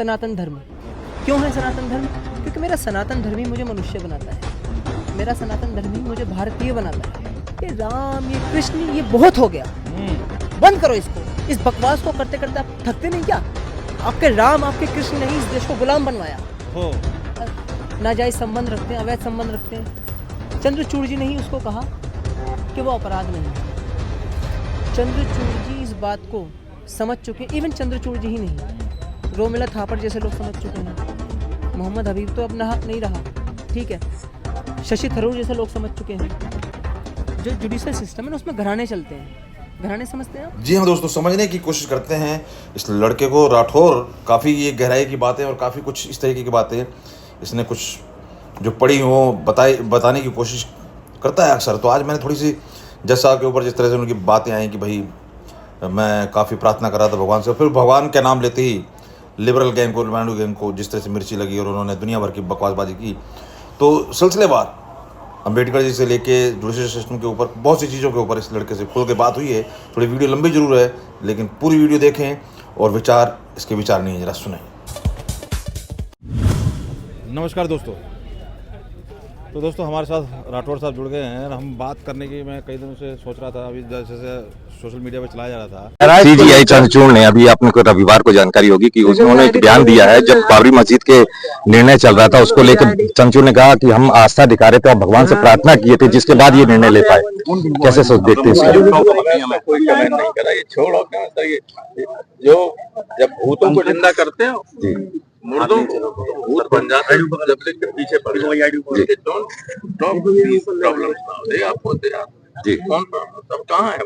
सनातन धर्म। क्यों है सनातन धर्म? क्योंकि मेरा सनातन धर्म ही मुझे मनुष्य बनाता है, मेरा सनातन धर्म ही मुझे भारतीय बनाता है। ये राम, ये कृष्ण, ये बहुत हो गया। बंद करो इसको, इस बकवास को करते करते आप थकते नहीं क्या? आपके राम, आपके कृष्ण ने ही इस देश को गुलाम बनवाया हो। नाजायज संबंध रखते हैं, अवैध संबंध रखते हैं। चंद्रचूड़ जी ने ही उसको कहा कि वो अपराध नहीं है। चंद्रचूड़ जी इस बात को समझ चुके, इवन चंद्रचूड़ जी ही नहीं, रोमिला थापर जैसे लोग समझ चुके हैं। मोहम्मद हबीब तो अब नहीं रहा, ठीक है। शशि थरूर जैसे लोग समझ चुके हैं। जो जुडिशियल सिस्टम है ना, उसमें घराने चलते हैं। घराने समझते हैं आप? जी हाँ दोस्तों, समझने की कोशिश करते हैं इस लड़के को। राठौर काफ़ी ये गहराई की बातें और काफ़ी कुछ इस तरीके की बातें इसने कुछ जो पढ़ी हो बताने की कोशिश करता है अक्सर। तो आज मैंने थोड़ी सी जज साहब के ऊपर जिस तरह से उनकी बातें आई कि भाई मैं काफ़ी प्रार्थना कर रहा था भगवान से, फिर भगवान का नाम लेते ही लिबरल गैंग को, लिबरल गैंग को जिस तरह से मिर्ची लगी और उन्होंने दुनिया भर की बकवासबाजी की। तो सिलसिलेवार अम्बेडकर जी से लेके जुडिशल सिस्टम के ऊपर बहुत सी चीज़ों के ऊपर इस लड़के से खुल के बात हुई है। थोड़ी वीडियो लंबी जरूर है, लेकिन पूरी वीडियो देखें और इसके विचार नहीं है, जरा सुनें। नमस्कार दोस्तों। तो दोस्तों हमारे साथ राठौर साहब जुड़ गए हैं। हम बात करने की मैं कई दिनों से सोच रहा था, अभी जैसे सोशल मीडिया पे चलाया जा रहा था। सीजीआई चंद्रचूड़ ने, अभी आपने को रविवार को जानकारी होगी कि उन्होंने एक बयान दिया है। जब बाबरी मस्जिद के निर्णय चल रहा था, उसको लेकर चंद्रचूड़ ने कहा कि हम आस्था दिखा रहे थे और भगवान से प्रार्थना किए थे, जिसके बाद ये निर्णय ले पाए। कैसे सोच देखते हैं इसको? कोई कमेंट नहीं करा, ये छोड़ो। जो जब भूतों को जिंदा करते हो, मुर्दों भूत बन जाते हैं, जब से पीछे पड़ जाते। जी कौन सब कहाँ है?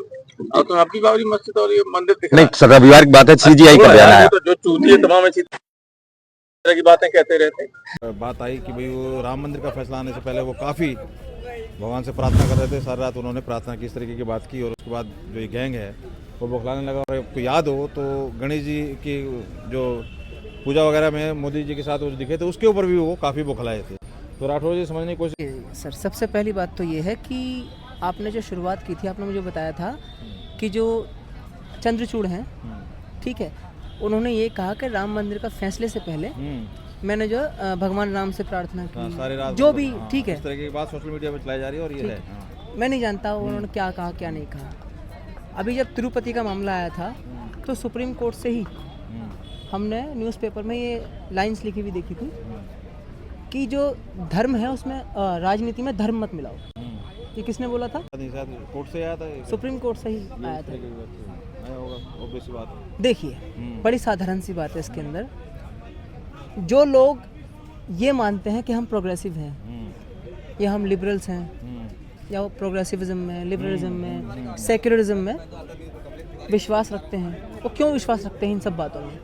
और तो आपकी बाबरी मस्जिद और ये मंदिर दिख नहीं सर, रविवार की बात है, सीजीआई का बयान आया। तो जो चूतिए तमाम इसी तरह की बातें कहते रहते हैं। बात आई कि भाई वो राम मंदिर का फैसला आने से पहले वो काफ़ी भगवान से प्रार्थना कर रहे थे। सारी रात उन्होंने प्रार्थना की, इस तरीके की बात की। और उसके बाद जो ये गैंग है वो बौखलाने लगा। और आपको याद हो तो गणेश जी की जो पूजा वगैरह में मोदी जी के साथ वो दिखे थे, उसके ऊपर भी वो काफ़ी बौखलाए थे। तो राठौर जी समझने की कोशिश। सर, सबसे पहली बात तो ये है कि आपने जो शुरुआत की थी, आपने मुझे बताया था कि जो चंद्रचूड़ हैं, ठीक है, उन्होंने ये कहा कि राम मंदिर का फैसले से पहले मैंने जो भगवान राम से प्रार्थना की, सारी रात जो भी, ठीक है। इस तरह की बात सोशल मीडिया पे चलाई जा रही है। और ये है, मैं नहीं जानता उन्होंने क्या कहा क्या नहीं कहा। अभी जब तिरुपति का मामला आया था तो सुप्रीम कोर्ट से ही हमने न्यूज़पेपर में ये लाइंस लिखी हुई देखी थी कि जो धर्म है उसमें राजनीति में धर्म मत मिलाओ। ये किसने बोला था? कोर्ट से आया था, सुप्रीम कोर्ट से ही आया था। देखिए, बड़ी साधारण सी बात है इसके अंदर। जो लोग ये मानते हैं कि हम प्रोग्रेसिव हैं या हम लिबरल्स हैं या वो प्रोग्रेसिविज्म में, लिबरलिज्म में, सेक्युलरिज्म में विश्वास रखते हैं, वो क्यों विश्वास रखते हैं इन सब बातों में?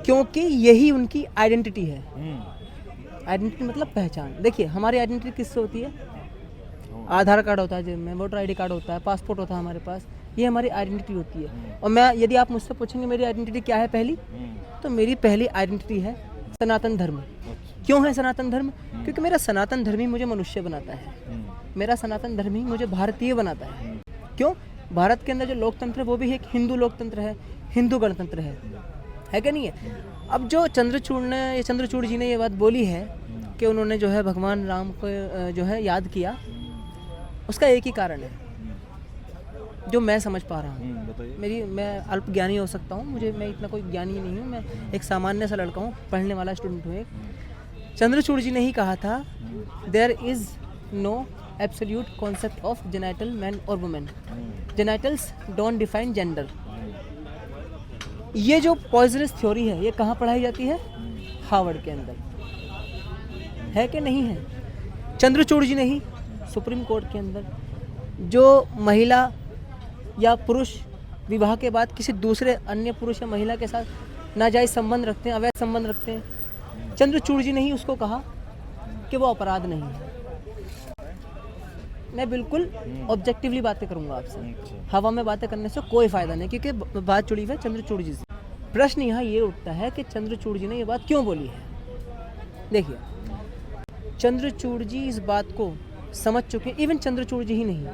क्योंकि यही उनकी आइडेंटिटी है। आइडेंटिटी मतलब पहचान। देखिए, हमारी आइडेंटिटी किससे होती है? आधार कार्ड होता है जेब में, वोटर आईडी कार्ड होता है, पासपोर्ट होता है हमारे पास। ये हमारी आइडेंटिटी होती है। और मैं, यदि आप मुझसे पूछेंगे मेरी आइडेंटिटी क्या है पहली, तो मेरी पहली आइडेंटिटी है सनातन धर्म। क्यों है सनातन धर्म? क्योंकि मेरा सनातन धर्म ही मुझे मनुष्य बनाता है, मेरा सनातन धर्म ही मुझे भारतीय बनाता है। क्यों? भारत के अंदर जो लोकतंत्र है वो भी एक हिंदू लोकतंत्र है, हिंदू गणतंत्र है कि नहीं है? अब जो चंद्रचूड़ जी ने ये बात बोली है कि उन्होंने जो है भगवान राम को जो है याद किया, उसका एक ही कारण है जो मैं समझ पा रहा हूँ। मैं अल्प ज्ञानी हो सकता हूँ, मैं इतना कोई ज्ञानी नहीं हूँ, मैं एक सामान्य सा लड़का हूँ, पढ़ने वाला स्टूडेंट हूँ। चंद्रचूड़ जी ने ही कहा था, there is no absolute concept of genital man और women, genitals don't define gender. ये जो पॉइजनस थ्योरी है, ये कहाँ पढ़ाई जाती है? हार्वर्ड के अंदर, है कि नहीं है? चंद्रचूड़ जी ने ही सुप्रीम कोर्ट के अंदर जो महिला या पुरुष विवाह के बाद किसी दूसरे अन्य पुरुष या महिला के साथ नाजायज संबंध रखते हैं, अवैध संबंध रखते हैं, चंद्रचूड़ जी ने ही उसको कहा कि वो अपराध नहीं है। मैं बिल्कुल ऑब्जेक्टिवली बातें करूंगा आपसे, हवा में बातें करने से कोई फ़ायदा नहीं, क्योंकि बात जुड़ी हुई है चंद्रचूड़ जी से। प्रश्न यहाँ ये उठता है कि चंद्रचूड़ जी ने ये बात क्यों बोली है। देखिए, चंद्रचूड़ जी इस बात को समझ चुके, इवन चंद्रचूड़ जी ही नहीं,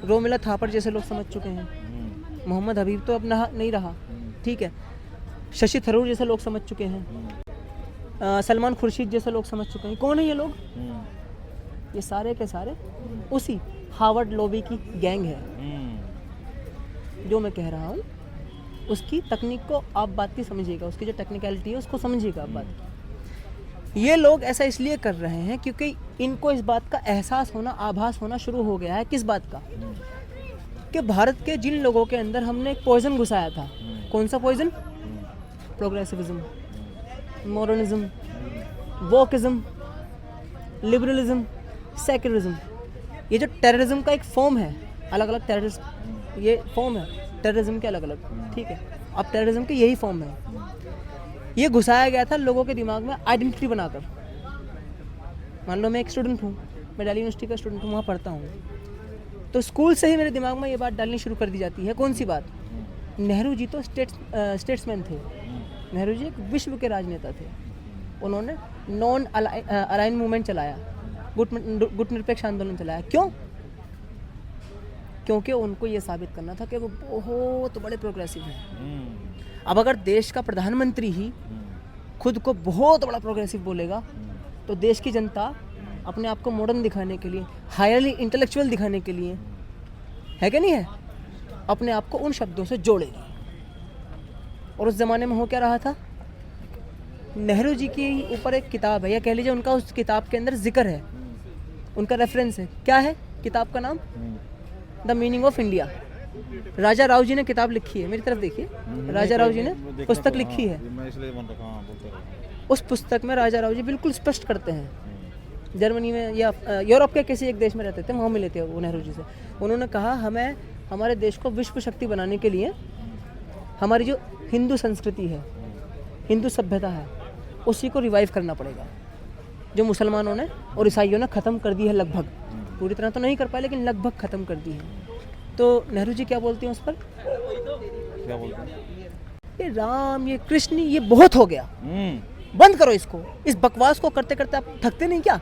रोमिला थापर जैसे लोग समझ चुके हैं। मोहम्मद हबीब तो अब नहीं रहा, ठीक है। शशि थरूर जैसे लोग समझ चुके हैं, सलमान खुर्शीद जैसे लोग समझ चुके हैं। कौन है ये लोग? ये सारे के सारे उसी हार्वर्ड लॉबी की गैंग है। जो मैं कह रहा हूँ उसकी तकनीक को आप बात की समझिएगा, उसकी जो टेक्निकलिटी है उसको समझिएगा आप बात की। ये लोग ऐसा इसलिए कर रहे हैं क्योंकि इनको इस बात का एहसास होना, आभास होना शुरू हो गया है। किस बात का? कि भारत के जिन लोगों के अंदर हमने एक पॉइजन घुसाया था। कौन सा poison? Progressivism, modernism, wokeism, liberalism, secularism. ये जो टेररिज्म का एक फॉर्म है, अलग अलग टेररिज्म, ये फॉर्म है टेररिज्म के अलग अलग, ठीक है। अब टेररिज्म के यही फॉर्म है। ये घुसाया गया था लोगों के दिमाग में आइडेंटिटी बनाकर। मान लो मैं एक स्टूडेंट हूँ, मैं दिल्ली यूनिवर्सिटी का स्टूडेंट हूँ, वहाँ पढ़ता हूँ, तो स्कूल से ही मेरे दिमाग में ये बात डालनी शुरू कर दी जाती है। कौन सी बात? नेहरू जी तो स्टेट्समैन थे। नेहरू जी एक विश्व के राजनेता थे। उन्होंने नॉन अलाइन मूवमेंट चलाया, गुट निरपेक्ष आंदोलन चलाया। क्यों? क्योंकि उनको ये साबित करना था कि वो बहुत बड़े प्रोग्रेसिव हैं। अब अगर देश का प्रधानमंत्री ही खुद को बहुत बड़ा प्रोग्रेसिव बोलेगा तो देश की जनता अपने आप को मॉडर्न दिखाने के लिए, हायरली इंटेलेक्चुअल दिखाने के लिए, है कि नहीं है, अपने आप को उन शब्दों से जोड़ेगी। और उस ज़माने में हो क्या रहा था? नेहरू जी के ऊपर एक किताब है, या कह लीजिए उनका उस किताब के अंदर जिक्र है, उनका रेफरेंस है। क्या है किताब का नाम? The meaning of India. Raja Rao ji ने किताब लिखी है, मेरी तरफ देखिए, राजा राव जी ने पुस्तक लिखी है। उस पुस्तक में राजा राव जी बिल्कुल स्पष्ट करते हैं। जर्मनी में या यूरोप के किसी एक देश में रहते थे, वहाँ मिले थे वो नेहरू जी से। उन्होंने कहा हमें हमारे देश को विश्व शक्ति बनाने के लिए हमारी जो हिंदू संस्कृति है, हिंदू सभ्यता है, उसी को रिवाइव करना पड़ेगा, जो मुसलमानों ने और ईसाइयों ने ख़त्म कर दी है। लगभग, पूरी तरह तो नहीं कर पाए लेकिन लगभग ख़त्म कर दी है। तो नेहरू जी क्या बोलते हैं उस पर? क्या बोलते हैं? ये राम, ये कृष्ण, ये बहुत हो गया, बंद करो इसको। इस बकवास को करते करते आप थकते नहीं क्या?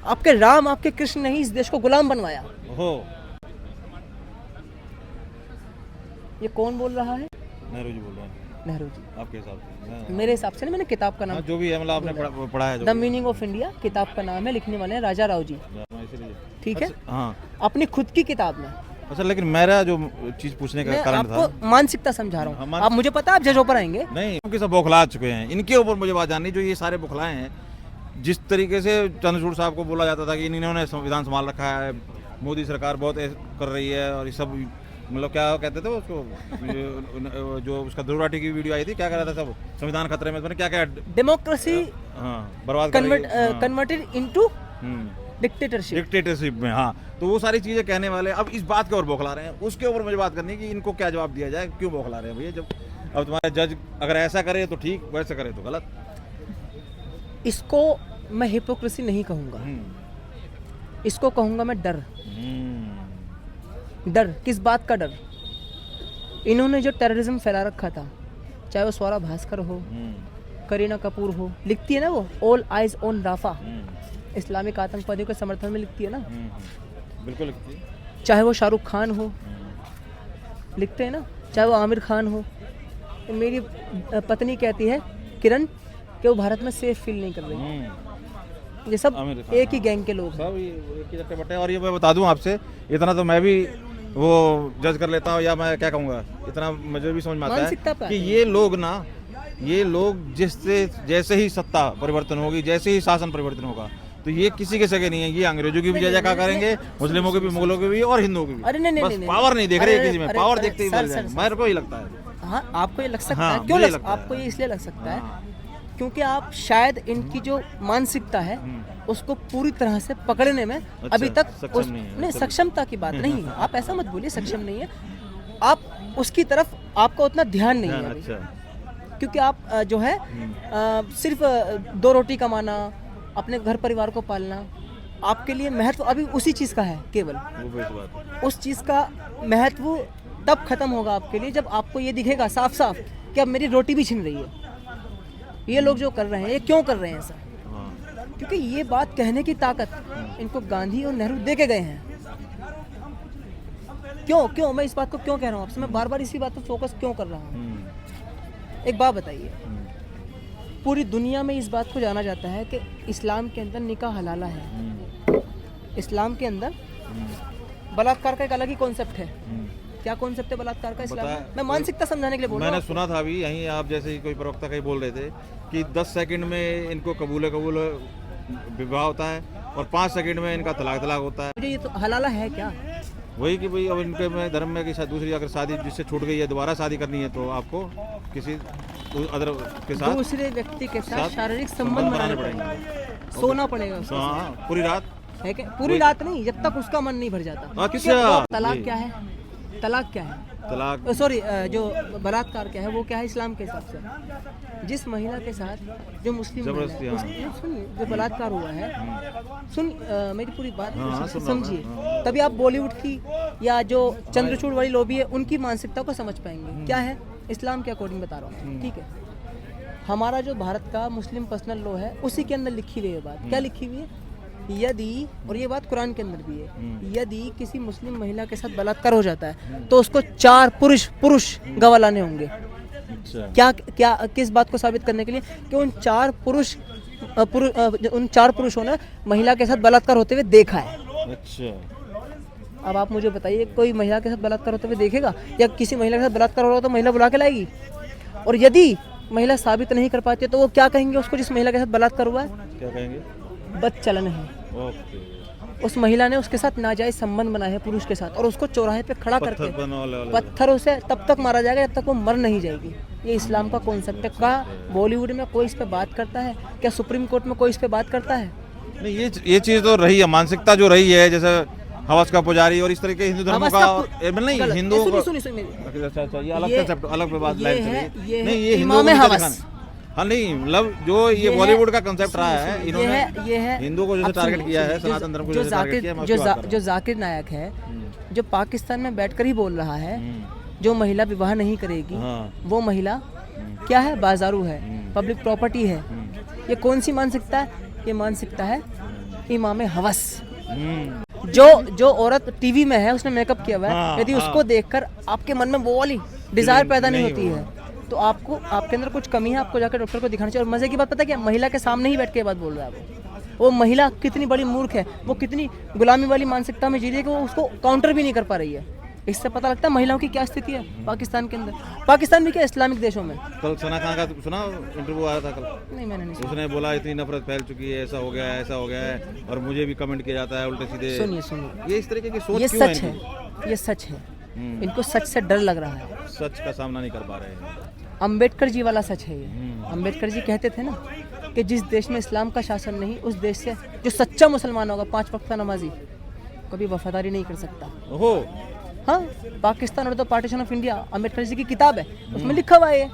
आपके राम, आपके कृष्ण ने ही इस देश को गुलाम बनवाया। ये कौन बोल रहा है? नेहरू जी बोल रहे हैं। नेहरू जी। आपके हिसाब से? मेरे हिसाब से नहीं, मैंने किताब का नाम, जो भी है, मतलब आपने पढ़ा है, द मीनिंग ऑफ इंडिया किताब का नाम है, लिखने वाले हैं राजा राव जी, ठीक है। हाँ, अपनी खुद की किताब में। अच्छा, लेकिन मेरा जो चीज पूछने का कारण था, आपको मानसिकता समझा रहा हूँ। आप मुझे पता है आप जजों पर आएंगे। नहीं, उनके सब बौखला चुके हैं। इनके ऊपर मुझे बात जाननी, जो ये सारे बौखलाए हैं। जिस तरीके से चंद्रचूड़ साहब को बोला जाता था कि इन्होंने संविधान संभाल रखा है, मोदी सरकार बहुत कर रही है, और ये सब, मतलब क्या कहते थे उसको, जो उसका ध्रुव की वीडियो आई थी, क्या कह रहा था, सब संविधान खतरे में, क्या क्या डेमोक्रेसी बर्बाद कन्वर्टेड इनटू डिक्टेटरशिप में। हाँ, तो वो सारी चीजें कहने वाले अब इस बात के ऊपर बौखला रहे हैं। उसके ऊपर मुझे बात करनी है कि इनको क्या जवाब दिया जाए, क्यों बौखला रहे हैं भैया? जब अब तुम्हारे जज अगर ऐसा करे तो ठीक, वैसे करे तो गलत। इसको मैं हिपोक्रेसी नहीं कहूँगा, इसको कहूँगा मैं डर। डर किस बात का डर? इन्होंने जो टेररिज्म फैला रखा था, चाहे वो स्वरा भास्कर हो, करीना कपूर हो, लिखती है ना वो all eyes on Rafah, Islamic आतंकवादियों के समर्थन में लिखती है ना, बिल्कुल लिखती है। चाहे वो शाहरुख खान हो, लिखते हैं ना, चाहे वो आमिर खान हो। मेरी पत्नी कहती है किरण कि वो भारत में सेफ फील नहीं कर रही। ये सब एक ही गैंग के लोग, सब एक ही चट्टे बट्टे। और ये मैं बता दूं आपसे, इतना तो मैं भी वो जज कर लेता हूँ, या मैं क्या कहूँगा, इतना मुझे भी समझ में आता है कि ये लोग ना, ये लोग जैसे ही सत्ता परिवर्तन होगी, जैसे ही शासन परिवर्तन होगा, तो ये किसी के सगे नहीं है। ये अंग्रेजों की भी जय जयकार करेंगे, मुस्लिमों की भी, मुगलों की भी, और हिंदुओं की भी। अरे नहीं, बस पावर नहीं देख रहे किसी में, पावर देखते ही बदल जाएंगे। मेरे को ही लगता है। हाँ, आपको ये लग सकता है। क्यों आपको ये इसलिए लग सकता है क्योंकि आप शायद इनकी जो मानसिकता है उसको पूरी तरह से पकड़ने में अभी तक नहीं, सक्षमता की बात नहीं है। आप ऐसा मत बोलिए सक्षम नहीं है, आप उसकी तरफ आपका उतना ध्यान नहीं है अभी। क्योंकि आप जो है सिर्फ 2 रोटी कमाना, अपने घर परिवार को पालना, आपके लिए महत्व अभी उसी चीज़ का है केवल। उस चीज़ का महत्व तब खत्म होगा आपके लिए जब आपको ये दिखेगा साफ साफ कि अब मेरी रोटी भी छिन रही है। ये लोग जो कर रहे हैं, ये क्यों कर रहे हैं ऐसा? क्योंकि ये बात कहने की ताकत इनको गांधी और नेहरू दे के गए हैं। क्यों मैं इस बात को क्यों कह रहा हूँ आपसे? मैं बार बार इसी बात पर फोकस क्यों कर रहा हूँ? एक बात बताइए, पूरी दुनिया में इस बात को जाना जाता है कि इस्लाम के अंदर निकाह हलाला है। इस्लाम के अंदर बलात्कार का एक अलग ही कॉन्सेप्ट है। क्या कॉन्सेप्ट है बलात्कार का इस्लाम में? मैं मानसिकता समझाने के लिए बोल रहा मैंने हूँ। सुना था अभी यहीं, आप जैसे ही कोई प्रवक्ता कहीं बोल रहे थे कि 10 सेकंड में इनको कबूल विवाह होता है और 5 सेकंड में इनका तलाक होता है। मुझे ये तो हलाला है क्या? वही कि भाई अब इनके में धर्म में कि दूसरी अगर शादी जिससे छूट गई है दोबारा शादी करनी है तो आपको किसी अदर के साथ दूसरे व्यक्ति के साथ शारीरिक संबंध बनाने पड़ेंगे, सोना पड़ेगा उसके साथ। हाँ, पूरी रात है क्या? पूरी रात नहीं, जब तक उसका मन नहीं भर जाता। क्योंकि अच्छा, तलाक ये। क्या है? तलाक क्या है? तलाक सॉरी, जो बलात्कार क्या है वो क्या है इस्लाम के हिसाब से? जिस महिला के साथ जो मुस्लिम महिला जबरदस्ती, है, हाँ। सुनिए, जो बलात्कार हुआ है, सुन मेरी पूरी बात हाँ, सुन रहा हूँ समझिए, मैं, तभी आप बॉलीवुड की या जो चंद्रचूड़ वाली लॉबी है उनकी मानसिकता को समझ पाएंगे। क्या है? इस्लाम के अकॉर्डिंग बता रहा हूँ, ठीक है? हमारा जो भारत का मुस्लिम पर्सनल लॉ है उसी के अंदर लिखी हुई है बात। क्या लिखी हुई है? यदि, और ये बात कुरान के अंदर भी है, यदि किसी मुस्लिम महिला के साथ बलात्कार हो जाता है तो उसको 4 पुरुष गवाह लाने होंगे। अच्छा, क्या किस बात को साबित करने के लिए? कि उन 4 पुरुषों ने महिला के साथ बलात्कार होते हुए देखा है। अच्छा। अब आप मुझे बताइए, कोई महिला के साथ बलात्कार होते हुए देखेगा या किसी महिला के साथ बलात्कार हो रहा हो तो महिला बुला के लाएगी? और यदि महिला साबित नहीं कर पाती है तो वो क्या कहेंगे उसको जिस महिला के साथ बलात्कार हुआ है? क्या कहेंगे? बदचलन है। ओके। उस महिला ने उसके साथ नाजायज संबंध बनाए हैं पुरुष के साथ और उसको चौराहे पे खड़ा पत्थर करके बनवाने वाले। पत्थरों से तब तक मारा जाएगा जब तक वो मर नहीं जाएगी। ये इस्लाम का कॉन्सेप्ट है। का बॉलीवुड में कोई इस पे बात करता है क्या? सुप्रीम कोर्ट में कोई इस पे बात करता है? नहीं, ये चीज तो रही है, मानसिकता जो रही है, जैसे हवस का पुजारी और इस तरीके हिंदू धर्मों हवस का का नहीं गलत। हिंदू सुनिए मेरी। अच्छा, ये अलग ये- कंसेप्ट, अलग बात ये लाइन है- चली। ये नहीं, है ये हिंदू इमाम हवस। हाँ नहीं, मतलब जो ये बॉलीवुड का कंसेप्ट रहा है, ये इन्होंने है हिंदू को जैसे अब टारगेट सुनिए, किया है, सुनिए, सनातन धर्म को जो जैसे टारगेट किया है, मैं जाकिर उसकी बात कर जो जाकिर नायक है, जो पाकिस्तान में बैठकर ही बोल रहा है, हूँ। जो महिला विवाह नहीं करेगी हाँ। वो महिला क्या है? बाजारू है, पब्लिक प्रॉपर्टी है। ये कौन सी मानसिकता है? ये मानसिकता है इमाम हवस। जो औरत टीवी में है, उसने मेकअप किया हुआ है, हाँ, यदि हाँ। उसको देखकर आपके मन में वो वाली डिजायर पैदा नहीं नहीं होती हुआ। है तो आपके अंदर कुछ कमी है, आपको जाकर डॉक्टर को दिखाना चाहिए। और मजे की बात पता है क्या? महिला के सामने ही बैठ के ये बात बोल रहा है वो महिला कितनी बड़ी मूर्ख है, वो कितनी गुलामी वाली मानसिकता में जी रही है कि वो उसको काउंटर भी नहीं कर पा रही है। इससे पता लगता है महिलाओं की क्या स्थिति है पाकिस्तान के अंदर। पाकिस्तान भी क्या, इस्लामिक देशों में। कल सना खान का सुना इंटरव्यू आया था कल, नहीं, मैंने नहीं सुना। उसने बोला इतनी नफरत फैल चुकी है, ऐसा हो गया है, ऐसा हो गया है, और मुझे भी कमेंट किया जाता है उल्टे सीधे। सुनिए, ये इस तरीके की सोच ये क्यों सच है, इनकी? ये सच है। इनको सच से डर लग रहा है। सच का सामना नहीं कर पा रहे हैं। अंबेडकर जी वाला सच है ये। अंबेडकर जी कहते थे ना कि जिस देश में इस्लाम का शासन नहीं, उस देश से जो सच्चा मुसलमान होगा, 5 वक्त का नमाजी, कभी वफादारी नहीं कर सकता। ओहो, हाँ, पाकिस्तान और the partition of India, Ambedkar ji की किताब है, उसमें लिखा हुआ है ये।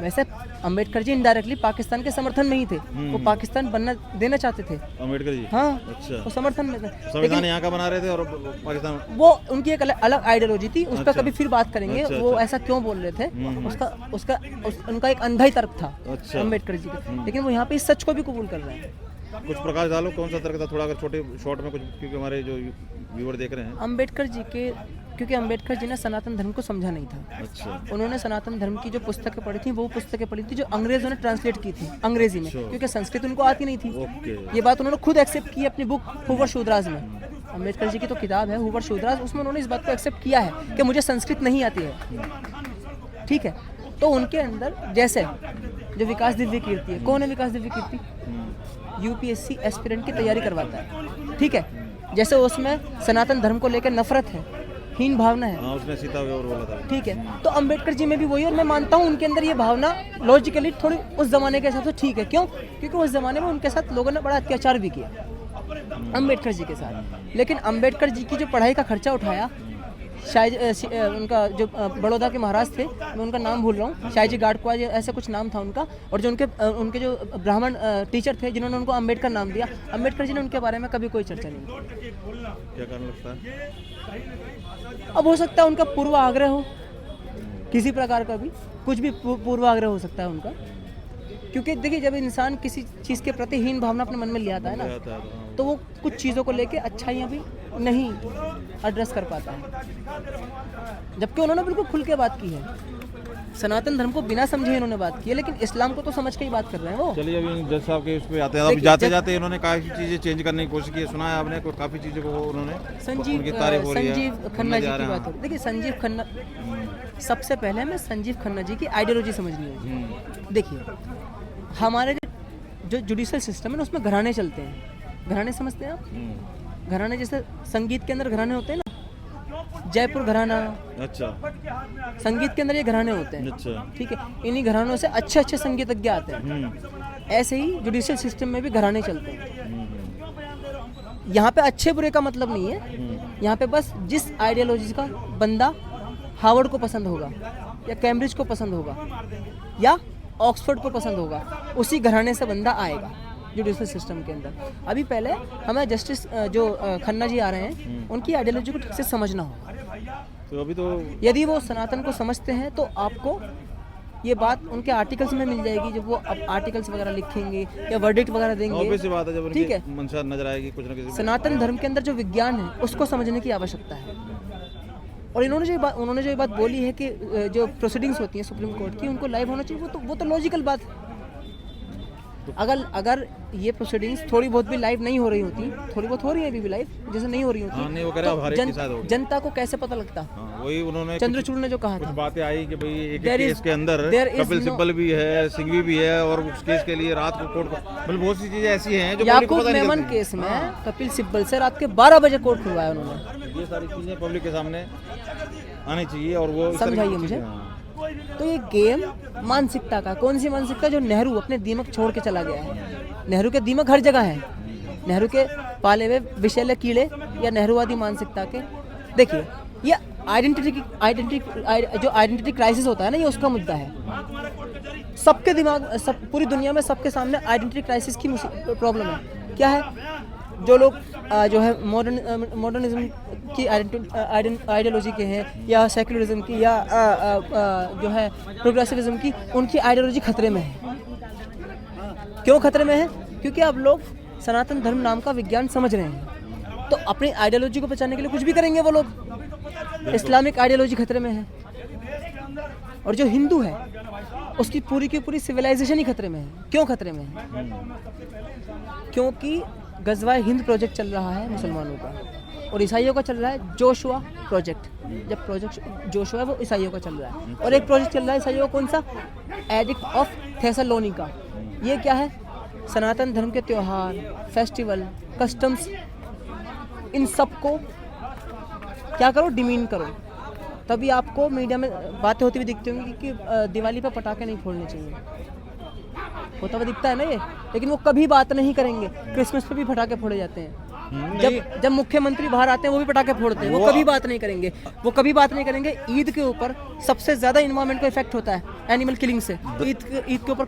वैसे अंबेडकर जी इनडायरेक्टली पाकिस्तान के समर्थन में ही थे। वो पाकिस्तान बनना देना चाहते थे। अम्बेडकर जी। हाँ, अच्छा। वो समर्थन में थे। संविधान यहाँ का बना रहे थे और पाकिस्तान। वो उनकी एक अलग आइडियोलॉजी थी, उस पर अच्छा। कभी फिर बात करेंगे। अच्छा, वो अच्छा। ऐसा क्यों बोल रहे थे, उनका एक अंधा ही तर्क था अच्छा। अंबेडकर जी का। लेकिन वो यहाँ पे इस सच को भी कबूल कर रहे हैं। कुछ प्रकाश डालो, कौन सा तर्क था, थोड़ा अगर छोटे शॉर्ट में कुछ, क्योंकि हमारे जो व्यूअर देख रहे हैं। अंबेडकर जी के, क्योंकि अंबेडकर जी ने सनातन धर्म को समझा नहीं था। अच्छा। उन्होंने सनातन धर्म की जो पुस्तकें पढ़ी थी वो पुस्तकें पढ़ी थी जो अंग्रेजों ने ट्रांसलेट की थी अंग्रेजी में, अच्छा। क्योंकि संस्कृत उनको आती नहीं थी। ओके। ये बात उन्होंने खुद एक्सेप्ट की अपनी बुक हुवर शूद्राज में। अंबेडकर जी की तो किताब है हुवर शूद्राज, उसमें उन्होंने इस बात को एक्सेप्ट किया है कि मुझे संस्कृत नहीं आती है। ठीक है, तो उनके अंदर जैसे जो विकास दिव्य कीर्ति है, कौन है विकास दिव्य कीर्ति? यूपीएससी एस्पिरेंट की तैयारी करवाता है। ठीक है, जैसे उसमें सनातन धर्म को लेकर नफरत है, हीन भावना है। हाँ, उसने सीता और बोला था। ठीक है, तो अंबेडकर जी में भी वही, और मैं मानता हूँ उनके अंदर ये भावना लॉजिकली थोड़ी उस जमाने के हिसाब से ठीक है। क्यों? क्योंकि उस जमाने में उनके साथ लोगों ने बड़ा अत्याचार भी किया अंबेडकर जी के साथ। लेकिन अंबेडकर जी की जो पढ़ाई का खर्चा उठाया, शायद उनका जो बड़ौदा के महाराज थे, मैं उनका नाम भूल रहा हूँ, शायद जी गाडकवा ऐसा कुछ नाम था उनका, और जो उनके जो ब्राह्मण टीचर थे जिन्होंने उनको अंबेडकर नाम दिया, अंबेडकर जी ने उनके बारे में कभी कोई चर्चा नहीं की। क्या कारण लगता है? अब हो सकता है उनका पूर्वाग्रह हो, किसी प्रकार का भी कुछ भी पूर्वाग्रह हो सकता है उनका। क्योंकि देखिए, जब इंसान किसी चीज़ के प्रति हीन भावना अपने मन में ले आता है ना, तो वो कुछ चीज़ों को लेके अच्छाइयाँ भी नहीं एड्रेस कर पाता है। जबकि उन्होंने बिल्कुल खुल के बात की है। सनातन धर्म को बिना समझे इन्होंने बात की है, लेकिन इस्लाम को तो समझ के ही बात कर रहे हैं वो। चलिए अभी जज साहब के उस पे आते हैं। अभी देखिए, जाते जाते इन्होंने काफ़ी चीज़ें चेंज करने की कोशिश की है, सुना है आपने, काफ़ी चीज़ों को उन्होंने उनकी तारीफ हो रही है। संजीव खन्ना जी की बात हो रही है। देखिए संजीव खन्ना, सबसे पहले हमें संजीव खन्ना जी की आइडियोलॉजी समझनी होगी। देखिए हमारे जो जुडिशल सिस्टम है ना, उसमें घराने चलते हैं। घराने समझते हैं आप? घराने जैसे संगीत के अंदर घराने होते हैं ना, जयपुर घराना, अच्छा संगीत के अंदर ये घराने होते हैं। अच्छा ठीक है, इन्हीं घरानों से अच्छे अच्छे संगीतज्ञ आते हैं। ऐसे ही जुडिशियल सिस्टम में भी घराने चलते हैं। यहाँ पे अच्छे बुरे का मतलब नहीं है, यहाँ पे बस जिस आइडियोलॉजी का बंदा हार्वर्ड को पसंद होगा या कैम्ब्रिज को पसंद होगा या ऑक्सफोर्ड को पसंद होगा, उसी घराने से बंदा आएगा जुडिशियल सिस्टम के अंदर। अभी पहले हमें जस्टिस जो खन्ना जी आ रहे हैं, उनकी आइडियोलॉजी को ठीक से समझना होगा। तो अभी तो यदि वो सनातन को समझते हैं तो आपको ये बात उनके आर्टिकल्स में मिल जाएगी, जब वो अब आर्टिकल्स वगैरह लिखेंगे या वर्डिक्ट वगैरह देंगे। ऑब्वियस सी बात है, जब ठीक है, उनकी मंशा नजर आएगी कुछ ना किसी। सनातन धर्म के अंदर जो विज्ञान है उसको समझने की आवश्यकता है। और उन्होंने जो ये बात बोली है कि जो प्रोसीडिंग्स होती हैं सुप्रीम कोर्ट की, उनको लाइव होना चाहिए, वो तो लॉजिकल बात है। अगर ये प्रोसीडिंग्स थोड़ी बहुत भी लाइव नहीं हो रही होती, थोड़ी बहुत हो रही है अभी भी लाइव, जैसे नहीं हो रही होती, नहीं वो कह रहे अब हर एक के साथ होगी। जनता को कैसे पता लगता? वही उन्होंने चंद्रचूड़ ने जो कहा कुछ था, बातें आई कि भाई एक There is- केस के अंदर there is Kapil no- Sibal भी है, सिंघवी भी है, और उस केस के लिए रात को कोर्ट, मतलब बहुत सी चीजें ऐसी हैं जो पब्लिक को याकूब पता नहीं मेमन चलती। केस में कपिल सिब्बल से रात के 12 बजे कोर्ट खुलवाया उन्होंने। ये सारी चीजें पब्लिक के सामने आनी चाहिए और वो इस तरह की समझाइए चीजें, मुझे। हाँ। तो ये गेम मानसिकता का, कौन सी मानसिकता? जो नेहरू अपने दीमक छोड़ के चला गया है। नेहरू के दीमक हर जगह है, नेहरू के पाले हुए विषैले कीड़े या नेहरूवादी मानसिकता के। देखिए ये जो आइडेंटिटी क्राइसिस होता है ना, ये उसका मुद्दा है। सबके दिमाग, सब पूरी दुनिया में सबके सामने आइडेंटिटी क्राइसिस की प्रॉब्लम है। क्या है? जो लोग जो है मॉडर्निज्म की आइडियोलॉजी के हैं, या सेक्युलरिज्म की, या जो है प्रोग्रेसिविज्म की, उनकी आइडियोलॉजी खतरे में है। क्यों खतरे में है? क्योंकि अब लोग सनातन धर्म नाम का विज्ञान समझ रहे हैं, तो अपनी आइडियोलॉजी को बचाने के लिए कुछ भी करेंगे वो लोग। इस्लामिक आइडियोलॉजी खतरे में है, और जो हिंदू है उसकी पूरी की पूरी सिविलाइजेशन ही खतरे में है। क्यों खतरे में है? क्योंकि गजवाए हिंद प्रोजेक्ट चल रहा है मुसलमानों का, और ईसाइयों का चल रहा है जोशुआ प्रोजेक्ट। जब प्रोजेक्ट जोशुआ है वो ईसाइयों का चल रहा है, और एक प्रोजेक्ट चल रहा है ईसाइयों का, कौन सा? Edict of Thessalonica. ये क्या है? सनातन धर्म के त्योहार, फेस्टिवल, कस्टम्स, इन सब को क्या करो? डिमीन करो। तभी आपको मीडिया में बातें होती हुई दिखती होंगी कि दिवाली पर पटाखे नहीं फोड़ने चाहिए, होता हुआ दिखता है ना ये, लेकिन वो कभी बात नहीं करेंगे। क्रिसमस पे भी पटाखे फोड़े जाते हैं, जब मुख्यमंत्री बाहर आते हैं वो भी पटाखे फोड़ते हैं, वो कभी बात नहीं करेंगे। वो कभी बात नहीं करेंगे। ईद के ऊपर सबसे ज्यादा इन्वायरमेंट को इफेक्ट होता है एनिमल किलिंग से। ईद के ऊपर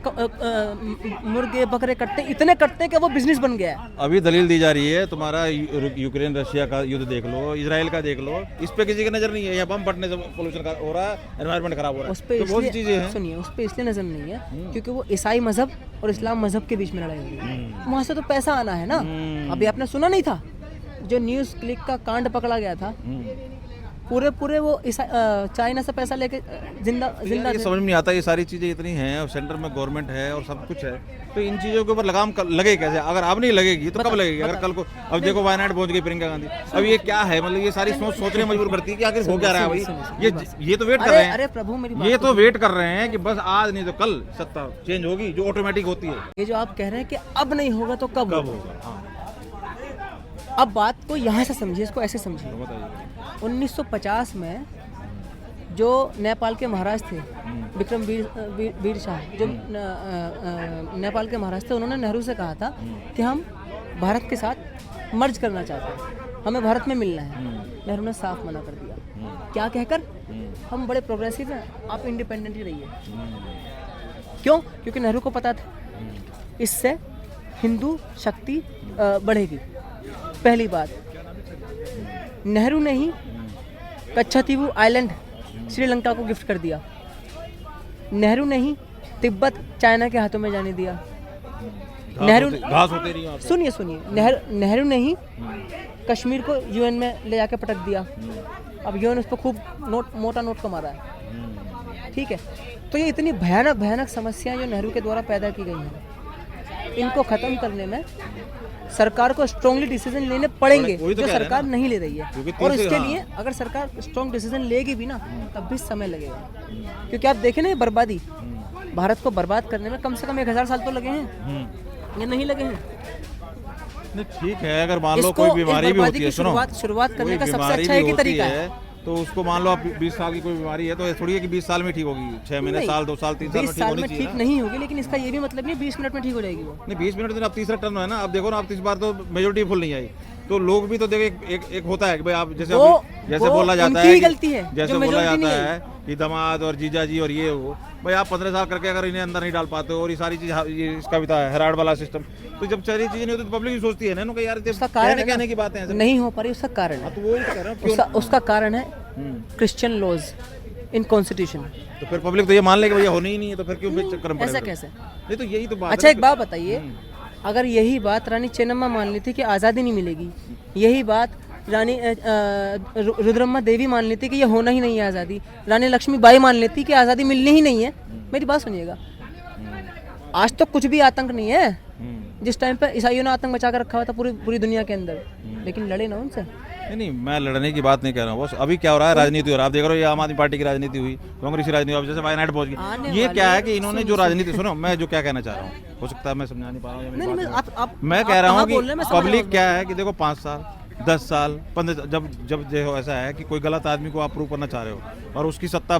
मुर्गे बकरे कटते, इतने कटते हैं कि वो बिजनेस बन गया है। अभी दलील दी जा रही है, तुम्हारा यूक्रेन रशिया का युद्ध देख लो, इजराइल का देख लो, इस पे किसी की नजर नहीं है। यहाँ बम फटने से पोल्यूशन हो रहा है, एनवायरमेंट खराब हो रहा है, उस पे तो बहुत सी चीजें हैं। सुनिए, उस पे इसलिए नजर नहीं है क्योंकि वो ईसाई मजहब और इस्लाम मजहब के बीच में लड़ाई हो रही है। वहां से तो पैसा आना है ना। अभी आपने सुना नहीं था जो न्यूज़ क्लिक का कांड पकड़ा गया था, पूरे वो चाइना से पैसा लेके जिंदा ये समझ में नहीं आता, ये सारी चीजें इतनी हैं और सेंटर में गवर्नमेंट है और सब कुछ है, तो इन चीजों के ऊपर लगाम लगे कैसे? अगर अब नहीं लगेगी तो कब लगेगी? अगर कल को, अब देखो वायनाड पहुंच गई प्रियंका गांधी, अब ये क्या है? मतलब ये सारी सोचने मजबूर करती है कि आखिर हो क्या रहा है भाई। ये तो वेट कर रहे हैं, अरे प्रभु मेरी बात ये तो वेट कर रहे हैं कि बस आज नहीं तो कल सत्ता चेंज होगी, जो ऑटोमेटिक होती है। ये जो आप कह रहे हैं कि अब नहीं होगा तो कब होगा? होगा? हाँ, अब बात को यहाँ से समझिए, इसको ऐसे समझिए। बताइए। 1950 में जो नेपाल के महाराज थे, विक्रम वीर शाह, जो नेपाल के महाराज थे, उन्होंने नेहरू से कहा था कि हम भारत के साथ मर्ज करना चाहते हैं, हमें भारत में मिलना है। नेहरू ने साफ मना कर दिया। क्या कहकर? हम बड़े प्रोग्रेसिव हैं, आप इंडिपेंडेंट ही रहिए। क्यों? क्योंकि नेहरू को पता था इससे हिंदू शक्ति बढ़ेगी। पहली बात, नेहरू ने ही कच्छतीवु आइलैंड श्रीलंका को गिफ्ट कर दिया। नेहरू ने ही तिब्बत चाइना के हाथों में जाने दिया। नेहरू, घास होते रही वहाँ पे। सुनिए, नेहरू ने ही कश्मीर को यूएन में ले जाके पटक दिया। अब यूएन उस पर खूब मोटा नोट कमा रहा है। ठीक है, तो ये इतनी भयानक भयानक समस्याएं जो नेहरू के द्वारा पैदा की गई हैं, इनको ख़त्म करने में सरकार को स्ट्रांगली डिसीजन लेने पड़ेंगे, वही तो जो कह रहे हैं सरकार ना। नहीं ले रही है। क्योंकि और तीसरे- इसके हाँ। लिए अगर सरकार स्ट्रांग डिसीजन लेगी भी ना, तब भी समय लगेगा। क्योंकि आप देखें ना, ये बर्बादी, भारत को बर्बाद करने में कम से कम 1000 साल तो लगे हैं, ये नहीं लगे हैं। नहीं ठीक है, अगर मान लो इसको कोई इस बीमारी भी बर्बादी होती है, की सुनो, शुरुआत करने कोई का सबसे बीमारी अच्छा भी एक ही होती तरीका है। तो उसको मान लो आप 20 साल की कोई बीमारी है, तो ये थोड़ी है कि 20 साल में ठीक होगी, 6 महीने, साल, 2 साल, 3 साल में 20 ठीक साल होनी में चाहिए ठीक ना। नहीं होगी, लेकिन इसका ये भी मतलब नहीं 20 मिनट में ठीक हो जाएगी वो। नहीं 20 मिनट दिन अब तीसरा टर्न है ना, अब देखो ना, अब इस बार तो मेजोरिटी फुल नहीं आई, तो लोग भी तो देखो एक होता है कि भाई आप जैसे वो- जैसे वो बोला जाता उनकी है ही कि- गलती है, जैसे जो बोला majority जाता नहीं है कि दामाद और जीजा जी और ये वो, भाई आप 15 साल करके अगर इन्हें अंदर नहीं डाल पाते हो और ये सारी चीज, ये इसका भी था हेराड वाला सिस्टम, तो जब सारी चीजें नहीं होती तो पब्लिक भी सोचती है ना कि यार उसका कारण कहने की बातें हैं, नहीं हो पा रही, उसका कारण है, तो वो ही तो कह रहा हूँ क्यों। उसका कारण है क्रिश्चियन लॉज इन कॉन्स्टिट्यूशन। तो फिर पब्लिक तो ये मान ले कि भैया होनी ही नहीं है, तो फिर क्यों चक्कर में ऐसा पड़ेगा? कैसे? नहीं तो यही तो बात अच्छा है एक बात बताइए, अगर यही बात रानी चेन्नम्मा मान ली थी कि आज़ादी नहीं मिलेगी, यही बात रानी रुद्रम्मा देवी मान लेती कि ये होना ही नहीं है आज़ादी, रानी लक्ष्मीबाई मान लेती कि आज़ादी मिलनी ही नहीं है, मेरी बात सुनिएगा, आज तो कुछ भी आतंक नहीं है, जिस टाइम पे ईसाइयों ने आतंक बचा कर रखा हुआ था पूरी दुनिया के अंदर, लेकिन लड़े ना उनसे। नहीं, मैं लड़ने की बात नहीं कर रहा हूँ, बस अभी क्या हो रहा है, राजनीति हो रहा है। आप देख रहे हो ये आम आदमी पार्टी की राजनीति हुई, कांग्रेस की राजनीति, अब जैसे वायनाड पहुंच आने गई, ये क्या है कि वाले- इन्होंने जो राजनीति, सुनो मैं जो क्या कहना चाह रहा हूँ, हो सकता है मैं समझा नहीं पा रहा हूँ या मेरी नहीं, बात नहीं, नहीं- आप मैं आप कह रहा कहाँ हूँ बोल रहे हैं, कि मैं समझ रहा पब्लिक हूँ। क्या है कि देखो 5 साल 10 साल 15, जब जो ऐसा है कि कोई गलत आदमी को आप प्रूव करना चाह रहे हो और उसकी सत्ता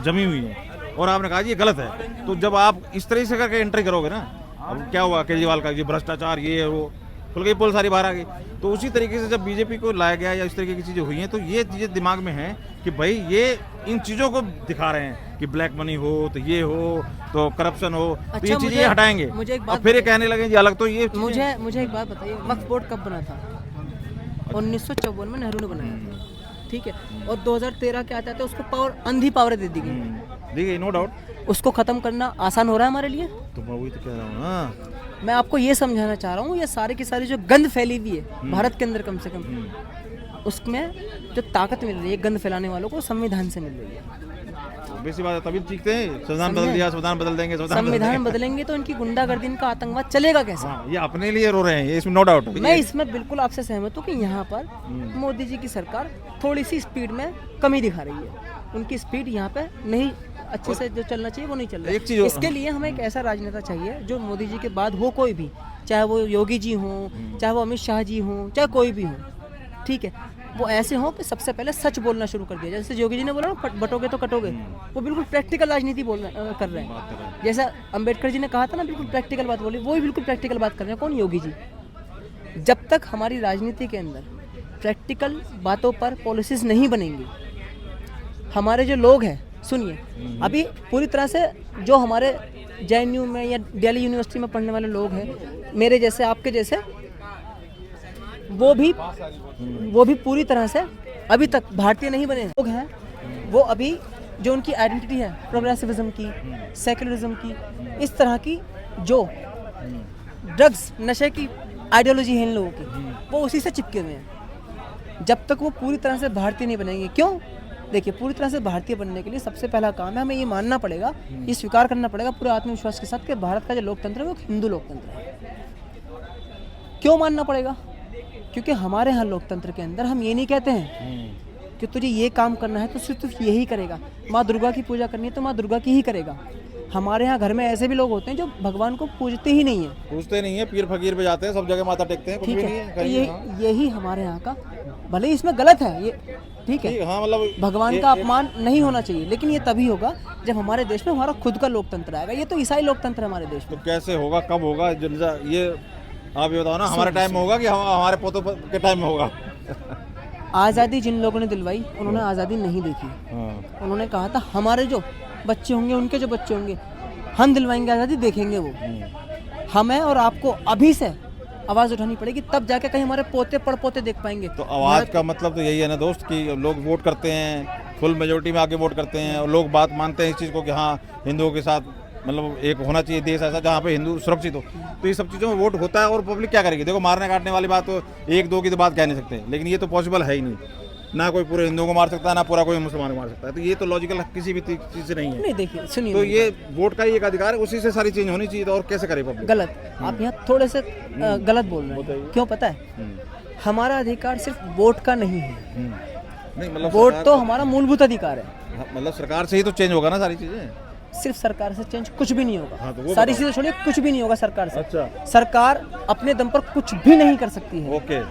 जमी हुई है और आपने कहा ये गलत है, तो जब आप इस तरह से करके एंट्री करोगे ना, अब क्या हुआ केजरीवाल का ये भ्रष्टाचार ये है वो, खुल गई पोल सारी बाहर आ गई, तो उसी तरीके से जब बीजेपी को लाया गया या इस तरीके की चीज़ें हुई हैं, तो ये चीज़ें दिमाग में है कि भाई ये इन चीज़ों को दिखा रहे हैं कि ब्लैक मनी हो तो ये हो तो करप्शन हो, तो अच्छा, ये चीज़ें मुझे- हटाएंगे, मुझे एक और बात फिर ये कहने लगे जी अलग, तो ये चीज़ें- मुझे एक बात बताइए, वक्फ बोर्ड कब बना था? 1954 में नेहरू ने बनाया था, ठीक है, और 2013 के आते आते उसको पावर, अंधी पावर दे दी गई। दी गई, नो डाउट, उसको खत्म करना आसान हो रहा है हमारे लिए? तो मैं वही तो कह रहा हूँ ना। मैं आपको ये समझाना चाह रहा हूँ, ये सारी की सारी जो गंद फैली हुई है भारत के अंदर, कम से कम उसमें जो ताकत मिल रही है गंद फैलाने वालों को, संविधान से मिल रही है। बेसिक बात है, तभी सीखते हैं, संविधान बदल दिया, संविधान बदल देंगे, संविधान बदल संविधान बदलेंगे तो इनकी गुंडागर्दी, इनका आतंकवाद चलेगा कैसे? हाँ, ये अपने लिए रो रहे हैं, ये इसमें नो डाउट। मैं इसमें बिल्कुल आपसे सहमत हूँ कि यहाँ पर मोदी जी की सरकार थोड़ी सी स्पीड में कमी दिखा रही है, उनकी स्पीड यहाँ पे नहीं अच्छे से जो चलना चाहिए वो नहीं चल रहा एक चीज़ है। और- इसके लिए हमें एक ऐसा राजनेता चाहिए जो मोदी जी के बाद हो, कोई भी, चाहे वो योगी जी हों, चाहे वो अमित शाह जी हों, चाहे कोई भी हो, ठीक है, वो ऐसे हों कि सबसे पहले सच बोलना शुरू कर दिया, जैसे योगी जी ने बोला ना बटोगे तो कटोगे, वो बिल्कुल प्रैक्टिकल राजनीति कर रहे हैं। जैसा अंबेडकर जी ने कहा था ना, बिल्कुल प्रैक्टिकल बात बोली, वो भी बिल्कुल प्रैक्टिकल बात कर रहे हैं। कौन? योगी जी। जब तक हमारी राजनीति के अंदर प्रैक्टिकल बातों पर पॉलिसीज नहीं बनेंगी, हमारे जो लोग हैं, सुनिए, अभी पूरी तरह से जो हमारे JNU में या दिल्ली यूनिवर्सिटी में पढ़ने वाले लोग हैं, मेरे जैसे, आपके जैसे, वो भी पूरी तरह से अभी तक भारतीय नहीं बने हैं। लोग हैं वो अभी जो उनकी आइडेंटिटी है प्रोग्रेसिविज्म की, सेक्युलरिज्म की, इस तरह की जो ड्रग्स, नशे की आइडियोलॉजी है इन लोगों की, वो उसी से चिपके हुए हैं। जब तक वो पूरी तरह से भारतीय नहीं बनेंगे, क्यों? देखिए, पूरी तरह से भारतीय बनने के लिए सबसे पहला काम है, हमें ये मानना पड़ेगा, ये स्वीकार करना पड़ेगा पूरे आत्मविश्वास के साथ कि भारत का जो लोकतंत्र है वो एक हिंदू लोकतंत्र है। क्यों मानना पड़ेगा? क्योंकि हमारे यहाँ लोकतंत्र के अंदर हम ये नहीं कहते हैं कि तुझे ये काम करना है तो सिर्फ तू यही करेगा, माँ दुर्गा की पूजा करनी है तो माँ दुर्गा की ही करेगा। हमारे यहाँ घर में ऐसे भी लोग होते हैं जो भगवान को पूजते ही नहीं है, पूछते नहीं है, पीर फकीर पे जाते हैं, सब जगह माथा टेकते हैं, कुछ ठीक भी नहीं है, है तो कहीं, हाँ। यही हमारे यहाँ का, भले ही इसमें गलत है ये, ठीक है, हाँ, मतलब भगवान का अपमान नहीं होना चाहिए, लेकिन ये तभी होगा जब हमारे देश में हमारा खुद का लोकतंत्र आएगा। ये तो ईसाई लोकतंत्र है हमारे देश में। तो कैसे होगा, कब होगा, ये आप ये बताओ ना, हमारे टाइम में होगा कि हमारे पोतों के टाइम में होगा? आज़ादी जिन लोगों ने दिलवाई, उन्होंने आज़ादी नहीं देखी। हाँ। उन्होंने कहा था हमारे जो बच्चे होंगे, उनके जो बच्चे होंगे, हम दिलवाएंगे आज़ादी, देखेंगे वो। हमें और आपको अभी से आवाज़ उठानी पड़ेगी, तब जाके कहीं हमारे पोते पड़पोते देख पाएंगे। तो आवाज़ का मतलब तो यही है ना दोस्त कि लोग वोट करते हैं, फुल मेजोरिटी में आके वोट करते हैं और लोग बात मानते हैं इस चीज़ को कि हाँ हिंदुओं के साथ मतलब एक होना चाहिए देश ऐसा जहाँ पे हिंदू सुरक्षित हो, तो ये सब चीज़ों में वोट होता है। और पब्लिक क्या करेगी? देखो, मारने काटने वाली बात तो एक दो की तो बात कह नहीं सकते, लेकिन ये तो पॉसिबल है ही नहीं। ना कोई पूरे हिंदुओं को मार सकता है, ना पूरा कोई मुसलमान को मार सकता है। तो ये तो लॉजिकल किसी भी चीज से नहीं है। नहीं देखिए सुनिए, तो ये वोट का ही एक अधिकार है, उसी से सारी चीज होनी चाहिए। तो और कैसे करे पब्लिक? गलत, आप यहाँ थोड़े से गलत बोल रहे हैं। क्यों पता है, हमारा अधिकार सिर्फ वोट का नहीं है, नहीं मतलब वोट तो हमारा मूलभूत अधिकार है। मतलब सरकार से ही तो चेंज होगा ना सारी चीजें। सिर्फ सरकार से चेंज कुछ भी नहीं होगा। हाँ, तो वो सारी बताओ। चीजें छोड़िए, कुछ भी नहीं होगा सरकार से। अच्छा। सरकार अपने दम पर कुछ भी नहीं कर सकती है। ओके।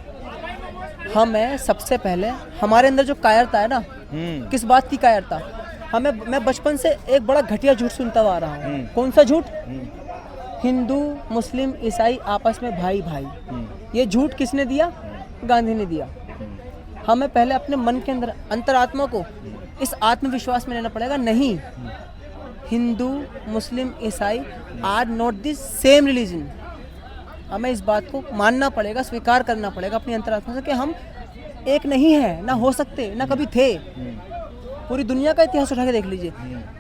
हमें सबसे पहले हमारे अंदर जो कायरता है ना, किस बात की कायरता, मैं बचपन से एक बड़ा घटिया झूठ सुनता हुआ आ रहा हूँ। कौन सा झूठ? हिंदू मुस्लिम ईसाई आपस में भाई भाई। ये झूठ किसने दिया? गांधी ने दिया। हमें पहले अपने मन के अंदर अंतरात्मा को इस आत्मविश्वास में लेना पड़ेगा, नहीं, हिंदू मुस्लिम ईसाई are not the same religion. हमें इस बात को मानना पड़ेगा, स्वीकार करना पड़ेगा अपनी अंतरात्मा से कि हम एक नहीं है, ना हो सकते, ना कभी थे। पूरी दुनिया का इतिहास उठा के देख लीजिए,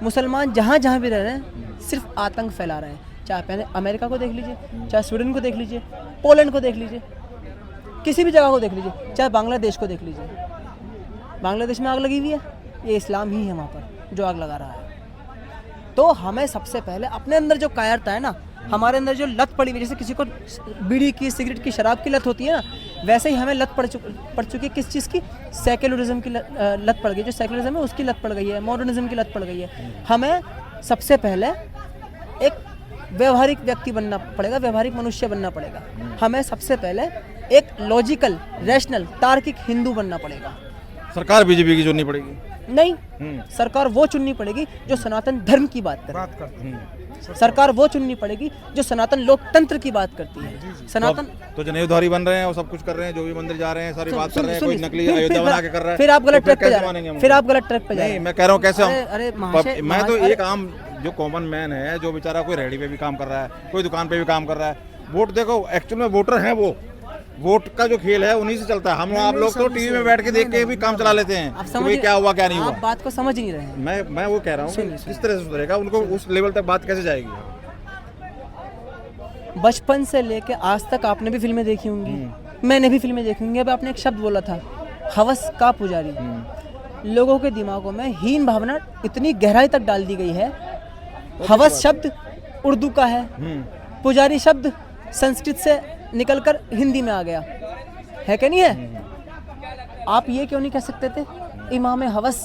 मुसलमान जहाँ जहाँ भी रह रहे हैं सिर्फ आतंक फैला रहे हैं। चाहे पहले अमेरिका को देख लीजिए, चाहे स्वीडन को देख लीजिए, पोलैंड को देख लीजिए, किसी भी जगह को देख लीजिए, चाहे बांग्लादेश को देख लीजिए। बांग्लादेश में आग लगी हुई है, ये इस्लाम ही है वहाँ पर जो आग लगा रहा है। तो हमें सबसे पहले अपने अंदर जो कायरता है ना, हमारे अंदर जो लत पड़ी हुई, जैसे किसी को बीड़ी की, सिगरेट की, शराब की लत होती है ना, वैसे ही हमें लत पड़ चुकी है। किस चीज़ की? सेक्युलरिज्म की लत पड़ गई। जो सेक्युलरिज्म है उसकी लत पड़ गई है, मॉडर्निज्म की लत पड़ गई है। हमें सबसे पहले एक व्यवहारिक व्यक्ति बनना पड़ेगा, व्यवहारिक मनुष्य बनना पड़ेगा। हमें सबसे पहले एक लॉजिकल, रैशनल, तार्किक हिंदू बनना पड़ेगा। सरकार बीजेपी की चुननी पड़ेगी? नहीं, सरकार वो चुननी पड़ेगी जो सनातन धर्म की बात करे। सरकार वो चुननी पड़ेगी जो सनातन लोकतंत्र की बात करती है। सनातन तो जनेऊधारी बन रहे हैं और सब कुछ कर रहे हैं, जो भी मंदिर जा रहे हैं सारी बात कर रहे हैं, कोई नकली अयोध्या बना के कर रहा है। फिर आप गलत ट्रैक पे जा कैसे रहे हैं। हैं? फिर आप गलत ट्रैक पे जा रहे नहीं, हैं। मैं कह रहा हूँ कैसे अरे महाशय, मैं तो एक आम जो कॉमन मैन है, जो बेचारा कोई रेहड़ी पे भी काम कर रहा है, कोई दुकान पे भी काम कर रहा है, वोट देखो एक्चुअल में वोटर है वो, वोट का जो खेल है उन्हीं से चलता है। हम आप लोग तो टीवी में बैठ के देख के भी काम चला लेते हैं कि भाई क्या हुआ क्या नहीं हुआ। आप बात को समझ नहीं रहे हैं। मैं वो कह रहा हूँ किस तरह से सुधरेगा, उनको उस लेवल तक बात कैसे जाएगी? बचपन से लेके आज तक आपने भी फिल्में देखी होंगी, मैंने भी फिल्में देखी होंगी। अब आपने एक शब्द बोला था, हवस का पुजारी। लोगों के दिमागों में हीन भावना इतनी गहराई तक डाल दी गई है। हवस शब्द उर्दू का है, पुजारी शब्द संस्कृत से निकलकर हिंदी में आ गया है, क्या नहीं है? आप ये क्यों नहीं कह सकते थे इमाम हवस,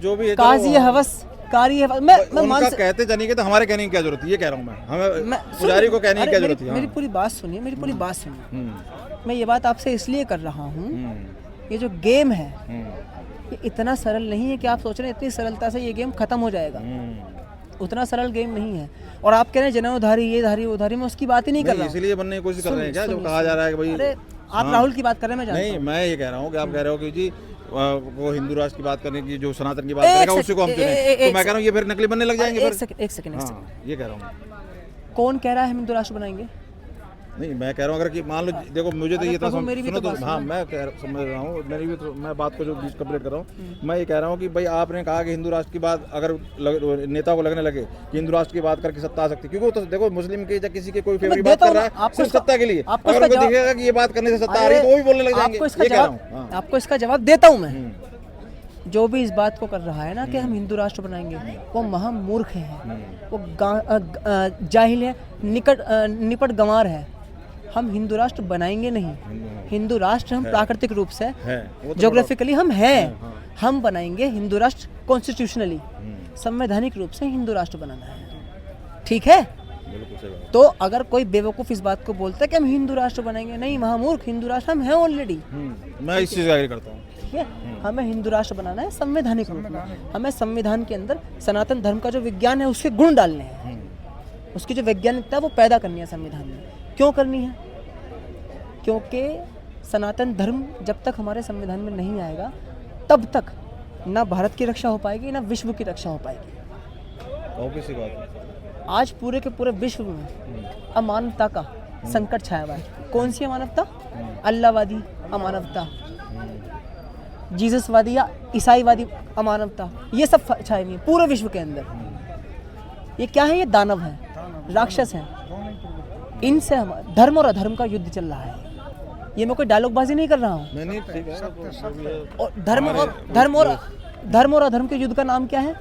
जो भी है, काजी हवस, कारी हवस? मैं मान कहते जाने के तो हमारे कहने की क्या जरूरत है, ये कह रहा हूँ मैं पुजारी को कहने की क्या जरूरत है? मेरी पूरी बात सुनिए, मेरी पूरी बात सुनिए। मैं ये बात आपसे इसलिए कर रहा हूँ, ये जो गेम है ये इतना सरल नहीं है कि आप सोच रहे हैं इतनी सरलता से ये गेम खत्म हो जाएगा। उतना सरल गेम नहीं है। और आप कह रहे हैं जनेऊधारी, ये धारी, वो धारी, मैं उसकी बात ही नहीं कर रहा हूँ। इसीलिए बनने की कोशिश कर रहे हैं क्या, जो कहा जा रहा है कि भाई? अरे आप राहुल की बात कर रहे हैं, मैं जानता नहीं, हूँ। मैं ये कह रहा हूँ कि आप कह रहे हो कि जी वो हिंदू राष्ट्र की बात करने की, जो सनातन की बात करेगा उसी को हम चुने। तो मैं कह रहा हूँ ये फिर नकली बनने लग जाएंगे। एक सेकंड, ये कह रहा हूँ। कौन कह रहा है हम हिंदू राष्ट्र बनाएंगे? नहीं, मैं कह रहा हूँ अगर कि मान लो, देखो मुझे तो ये था, मेरी भी तो बात हाँ मैं समझ रहा हूँ, मेरी भी तो, मैं बात को जो कंप्लीट कर रहा हूँ। मैं ये कह रहा हूँ कि भाई आपने कहा कि हिंदू राष्ट्र की बात अगर नेता को लगने लगे कि हिंदू राष्ट्र की बात करके सत्ता आ सकती है, क्योंकि वो तो देखो मुस्लिम के या किसी के कोई फेवरेट बात कर रहा है सिर्फ सत्ता के लिए, अगर उनको दिखेगा कि ये बात करने से सत्ता आ रही है तो वो भी बोलने लग जाएंगे। ये कह रहा हूँ, आपको इसका जवाब देता हूँ मैं। जो भी इस बात को कर रहा है ना कि हम हिंदू राष्ट्र बनाएंगे, वो महामूर्ख है, वो जाहिल है, निपट गंवार है। हम हिंदू राष्ट्र बनाएंगे नहीं। हिंदू राष्ट्र हम प्राकृतिक रूप से, ज्योग्राफिकली हम हैं। हम बनाएंगे हिंदू राष्ट्र कॉन्स्टिट्यूशनली, संवैधानिक रूप से हिंदू राष्ट्र बनाना है, ठीक है? तो अगर कोई बेवकूफ़ इस बात को बोलता है कि हम हिंदू राष्ट्र बनाएंगे, नहीं, महामूर्ख, हिंदू राष्ट्र हम हैं ऑलरेडी। मैं इस चीज़ का एग्री करता हूँ। ठीक है, हमें हिंदू राष्ट्र बनाना है संवैधानिक रूप में। हमें संविधान के अंदर सनातन धर्म का जो विज्ञान है उसके गुण डालने हैं, उसकी जो वैज्ञानिकता है वो पैदा करनी है संविधान में। क्यों करनी है? क्योंकि सनातन धर्म जब तक हमारे संविधान में नहीं आएगा तब तक ना भारत की रक्षा हो पाएगी, ना विश्व की रक्षा हो पाएगी। ऑब्वियस बात है। आज पूरे के पूरे विश्व में अमानवता का संकट छाया हुआ है। कौन सी अमानवता? अल्लाहवादी अमानवता, जीससवादी या ईसाईवादी अमानवता, ये सब छाए हुए हैं पूरे विश्व के अंदर। ये क्या है? ये दानव है, राक्षस हैं। इनसे हम धर्म और अधर्म का युद्ध चल रहा है। ये मैं कोई डायलॉगबाजी नहीं कर रहा हूँ। नहीं ठीक है, जो भी है। और धर्म और अधर्म के युद्ध का नाम क्या है?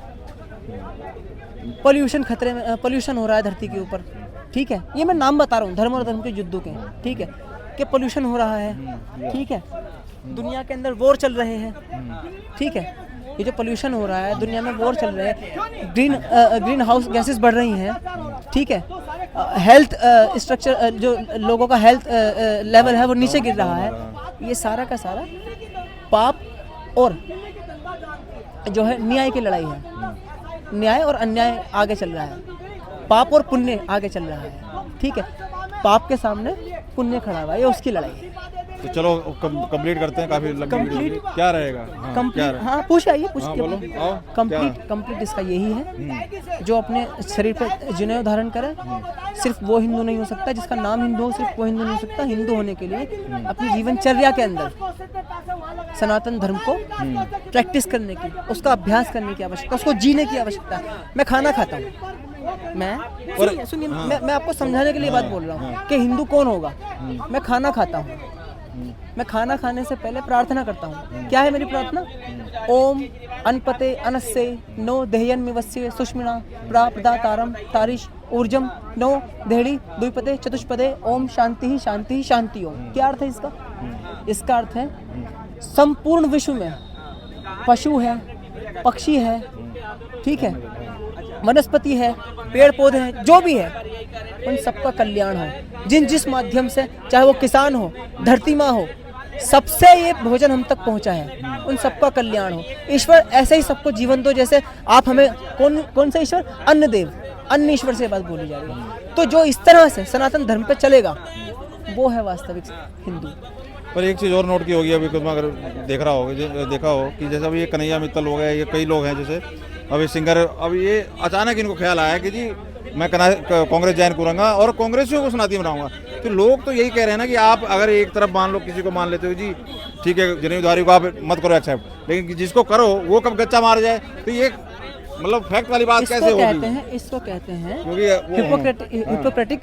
पोल्यूशन खतरे में, पोल्यूशन हो रहा है धरती के ऊपर, ठीक है। ये मैं नाम बता रहा हूँ धर्म और अधर्म के युद्धों के, ठीक है, कि पोल्यूशन हो रहा है, ठीक है, दुनिया के अंदर वॉर चल रहे हैं, ठीक है। ये जो पोल्यूशन हो रहा है, दुनिया में वॉर चल रहे हैं, ग्रीन हाउस गैसेस बढ़ रही हैं, ठीक है, हेल्थ स्ट्रक्चर, जो लोगों का हेल्थ लेवल है वो नीचे गिर रहा है। ये सारा का सारा पाप और जो है न्याय की लड़ाई है। न्याय और अन्याय आगे चल रहा है, पाप और पुण्य आगे चल रहा है, ठीक है। पाप के सामने पुण्य खड़ा हुआ है, ये उसकी लड़ाई है। तो चलो कंप्लीट करते हैं, काफी लंबी वीडियो होगी। क्या रहेगा? कंप्लीट, हाँ पूछ आइए, पूछ हाँ, के बोलो, आओ, कंप्लीट इसका यही है, जो अपने शरीर पर जनेऊ धारण करे, सिर्फ वो हिंदू नहीं हो सकता, जिसका नाम हिंदू हो सिर्फ वो हिंदू नहीं हो सकता। हिंदू होने के लिए अपनी जीवनचर्या के अंदर सनातन धर्म को प्रैक्टिस करने की, उसका अभ्यास करने की आवश्यकता, उसको जीने की आवश्यकता है। मैं खाना खाता हूँ, सुनिए, मैं आपको समझाने के लिए बात बोल रहा हूँ कि हिंदू कौन होगा। मैं खाना खाता हूँ, मैं खाना खाने से पहले प्रार्थना करता हूँ। क्या है मेरी प्रार्थना? ओम अनपते अनस्से नो देहयन मिवस्य सुष्मिना प्राप्रदातारम तारिश ऊर्जम नो देहड़ी द्विपदे चतुष्पदे ओम शांति ही शांति ही शांति ओम। क्या अर्थ है इसका? इसका अर्थ है संपूर्ण विश्व में पशु है, पक्षी है, ठीक है, वनस्पति है, पेड़ पौधे हैं, जो भी है, उन सबका कल्याण हो। जिस माध्यम से, चाहे वो किसान हो, धरती माँ हो, सबसे ये भोजन हम तक पहुंचा है, उन सबका कल्याण हो। ईश्वर ऐसे ही सबको जीवन दो, जैसे आप हमें कौन सा ईश्वर? अन्न देव, अन्न ईश्वर से बात बोली जा रही है। तो जो इस तरह से सनातन धर्म पे चलेगा, वो है वास्तविक हिंदू। पर एक चीज़ और नोट की होगी, अभी अगर देखा हो कि जैसे अभी ये कन्हैया मित्तल हो गए, ये कई लोग हैं, जैसे अभी सिंगर, अभी ये अचानक इनको ख्याल आया कि जी मैं कांग्रेस ज्वाइन करूँगा और कांग्रेसियों को सुनाती बनाऊंगा। तो लोग तो यही कह रहे हैं ना कि आप अगर एक तरफ मान लो, किसी को मान लेते हो जी ठीक है, जनेऊधारी को आप मत करो एक्सेप्ट, लेकिन जिसको करो वो कब गच्चा मार जाए, तो ये मतलब फैक्ट वाली बात कैसे होगी? इसको कहते हैं क्योंकि हिपोक्रेटिक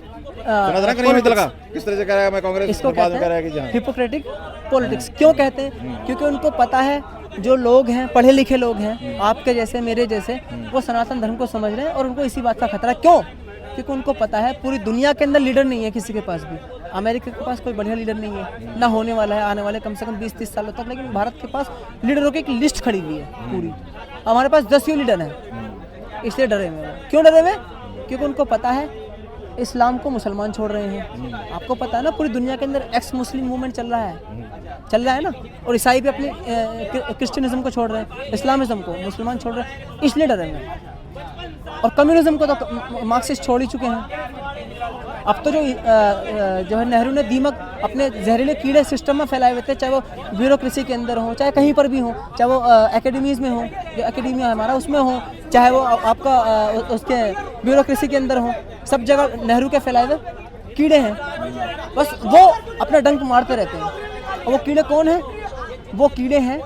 किस तरह से कह रहा है मैं कांग्रेस, इसको बाद में कह रहा है कहते कि हैं हिपोक्रेटिक पॉलिटिक्स। क्यों कहते हैं? क्योंकि उनको पता है, जो लोग हैं, पढ़े लिखे लोग हैं, आपके जैसे मेरे जैसे, वो सनातन धर्म को समझ रहे हैं और उनको इसी बात का खतरा। क्यों? क्योंकि उनको पता है पूरी दुनिया के अंदर लीडर नहीं है किसी के पास भी। अमेरिका के पास कोई बढ़िया लीडर नहीं है, ना होने वाला है आने वाले कम से कम 20-30 सालों तक। लेकिन भारत के पास लीडरों की एक लिस्ट खड़ी हुई है पूरी। हमारे पास 10 लीडर हैं, इसलिए डरे हुए हैं। क्यों डरे हुए? क्योंकि उनको पता है इस्लाम को मुसलमान छोड़ रहे हैं। आपको पता है ना, पूरी दुनिया के अंदर एक्स मुस्लिम मूवमेंट चल रहा है ना, और ईसाई भी अपने क्रिश्चियनिज्म को छोड़ रहे हैं, इस्लामिज्म को, मुसलमान छोड़ रहे हैं, इसलिए डरे हैं। और कम्युनिज्म को तो मार्क्सिस्ट छोड़ ही चुके हैं। अब तो जो है नेहरू ने दीमक अपने जहरीले कीड़े सिस्टम में फैलाए हुए थे, चाहे वो ब्यूरोक्रेसी के अंदर हो, चाहे कहीं पर भी हो, चाहे वो एकेडमीज़ में हो, जो एकेडमिया हमारा उसमें हो, चाहे वो आपका उसके ब्यूरोक्रेसी के अंदर हो, सब जगह नेहरू के फैलाए हुए कीड़े हैं। बस वो अपना डंक मारते रहते हैं। और वो कीड़े कौन हैं? वो कीड़े हैं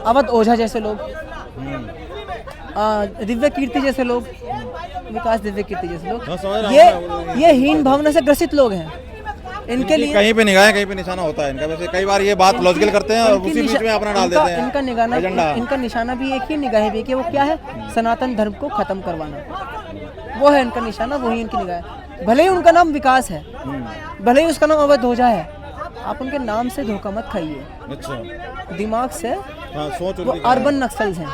अवध ओझा जैसे लोग, दिव्य कीर्ति जैसे लोग, विकास दिव्य कीर्ति जैसे लोग। ये हीन भावना से ग्रसित लोग हैं। इनके लिए कहीं पे निगाह, कहीं पे निशाना होता है इनका। वैसे कई बार ये बात लॉजिकल करते हैं और उसी बीच में अपना डाल देते हैं इनका निशाना भी एक ही, निगाह भी एक है। वो क्या है? सनातन धर्म को खत्म करवाना, वो है इनका निशाना, वही इनकी निगाह है। भले ही उनका नाम विकास है, भले ही उसका नाम अवध ओझा है, आप उनके नाम से धोखा मत खाइए। अच्छा, दिमाग से सोच, वो अर्बन नक्सल्स हैं।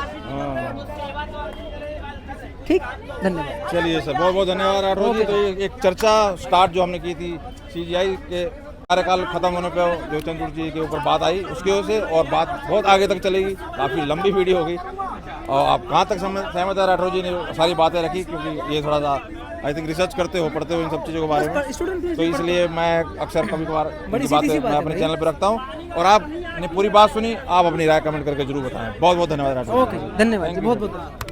ठीक, धन्यवाद। चलिए सर, बहुत बहुत धन्यवाद राठौर जी। तो एक चर्चा स्टार्ट जो हमने की थी सीजीआई के कार्यकाल खत्म होने पर जो चंद्रचूड़ जी के ऊपर बात आई, उसकी वजह से, और बात बहुत आगे तक चलेगी, काफ़ी लंबी वीडियो होगी। और आप कहाँ तक सहमत है? राठौर जी ने सारी बातें रखी, क्योंकि ये थोड़ा सा आई थिंक रिसर्च करते हो, पढ़ते हो इन सब चीज़ों के बारे में, तो इसलिए मैं अक्सर कभी कभार बातें मैं अपने चैनल पर रखता हूँ। और आपने पूरी बात सुनी, आप अपनी राय कमेंट करके जरूर बताएं। बहुत बहुत धन्यवाद राठौर। ओके, धन्यवाद, बहुत बहुत।